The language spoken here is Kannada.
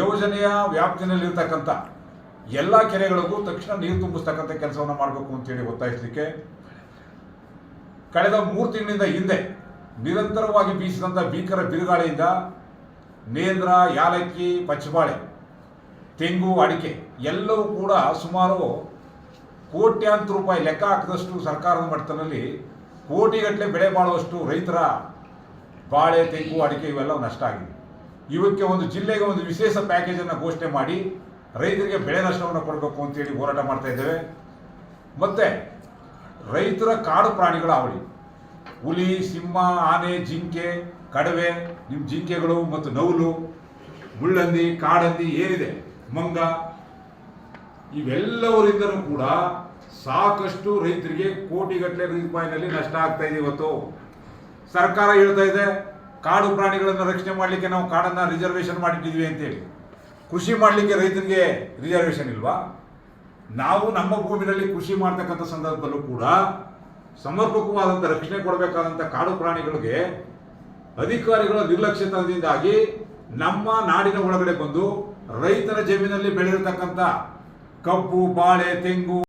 ಯೋಜನೆಯ ವ್ಯಾಪ್ತಿನಲ್ಲಿರ್ತಕ್ಕಂಥ ಎಲ್ಲ ಕೆರೆಗಳಿಗೂ ತಕ್ಷಣ ನೀರು ತುಂಬಿಸ್ತಕ್ಕಂಥ ಕೆಲಸವನ್ನು ಮಾಡಬೇಕು ಅಂತೇಳಿ ಒತ್ತಾಯಿಸಲಿಕ್ಕೆ ಕಳೆದ 3 ತಿಂಗಳಿಂದ ಹಿಂದೆ ನಿರಂತರವಾಗಿ ಬೀಸಿದಂಥ ಭೀಕರ ಬಿರುಗಾಳಿಯಿಂದ ನೇಂದ್ರ, ಯಾಲಕ್ಕಿ, ಪಚ್ಚಬಾಳೆ, ತೆಂಗು, ಅಡಿಕೆ ಎಲ್ಲವೂ ಕೂಡ ಸುಮಾರು ಕೋಟ್ಯಾಂತರ ರೂಪಾಯಿ ಲೆಕ್ಕ ಹಾಕಿದಷ್ಟು ಸರ್ಕಾರದ ಮಟ್ಟದಲ್ಲಿ ಕೋಟಿಗಟ್ಟಲೆ ಬೆಳೆ ಬಾಳುವಷ್ಟು ರೈತರ ಬಾಳೆ, ತೆಂಗು, ಅಡಿಕೆ ಇವೆಲ್ಲ ನಷ್ಟ ಆಗಿದೆ. ಇವಕ್ಕೆ ಒಂದು ಜಿಲ್ಲೆಗೆ ಒಂದು ವಿಶೇಷ ಪ್ಯಾಕೇಜನ್ನು ಘೋಷಣೆ ಮಾಡಿ ರೈತರಿಗೆ ಬೆಳೆ ನಷ್ಟವನ್ನು ಕೊಡಬೇಕು ಅಂತೇಳಿ ಹೋರಾಟ ಮಾಡ್ತಾ ಇದ್ದೇವೆ. ಮತ್ತು ರೈತರ ಕಾಡು ಪ್ರಾಣಿಗಳ ಹಾವಳಿ, ಹುಲಿ, ಸಿಂಹ, ಆನೆ, ಜಿಂಕೆ, ಕಡವೆ, ನಿಮ್ಮ ಜಿಂಕೆಗಳು ಮತ್ತು ನವಿಲು, ಮುಳ್ಳಂದಿ, ಕಾಡಂದಿ ಏನಿದೆ, ಮಂಗ, ಇವೆಲ್ಲವರಿಂದಲೂ ಕೂಡ ಸಾಕಷ್ಟು ರೈತರಿಗೆ ಕೋಟಿಗಟ್ಟಲೆ ರೂಪಾಯಿನಲ್ಲಿ ನಷ್ಟ ಆಗ್ತಾ ಇದೆ. ಇವತ್ತು ಸರ್ಕಾರ ಹೇಳ್ತಾ ಇದೆ ಕಾಡು ಪ್ರಾಣಿಗಳನ್ನು ರಕ್ಷಣೆ ಮಾಡಲಿಕ್ಕೆ ನಾವು ಕಾಡನ್ನು ರಿಸರ್ವೇಷನ್ ಮಾಡಿಟ್ಟಿದ್ವಿ ಅಂತೇಳಿ. ಕೃಷಿ ಮಾಡಲಿಕ್ಕೆ ರೈತರಿಗೆ ರಿಸರ್ವೇಷನ್ ಇಲ್ವಾ? ನಾವು ನಮ್ಮ ಭೂಮಿನಲ್ಲಿ ಕೃಷಿ ಮಾಡ್ತಕ್ಕಂಥ ಸಂದರ್ಭದಲ್ಲೂ ಕೂಡ ಸಮರ್ಪಕವಾದಂಥ ರಕ್ಷಣೆ ಕೊಡಬೇಕಾದಂಥ ಕಾಡು ಪ್ರಾಣಿಗಳಿಗೆ ಅಧಿಕಾರಿಗಳ ನಿರ್ಲಕ್ಷ್ಯತನದಿಂದಾಗಿ ನಮ್ಮ ನಾಡಿನ ಒಳಗಡೆ ಬಂದು ರೈತರ ಜಮೀನಲ್ಲಿ ಬೆಳೆದಿರತಕ್ಕಂಥ ಕಬ್ಬು, ಬಾಳೆ, ತೆಂಗು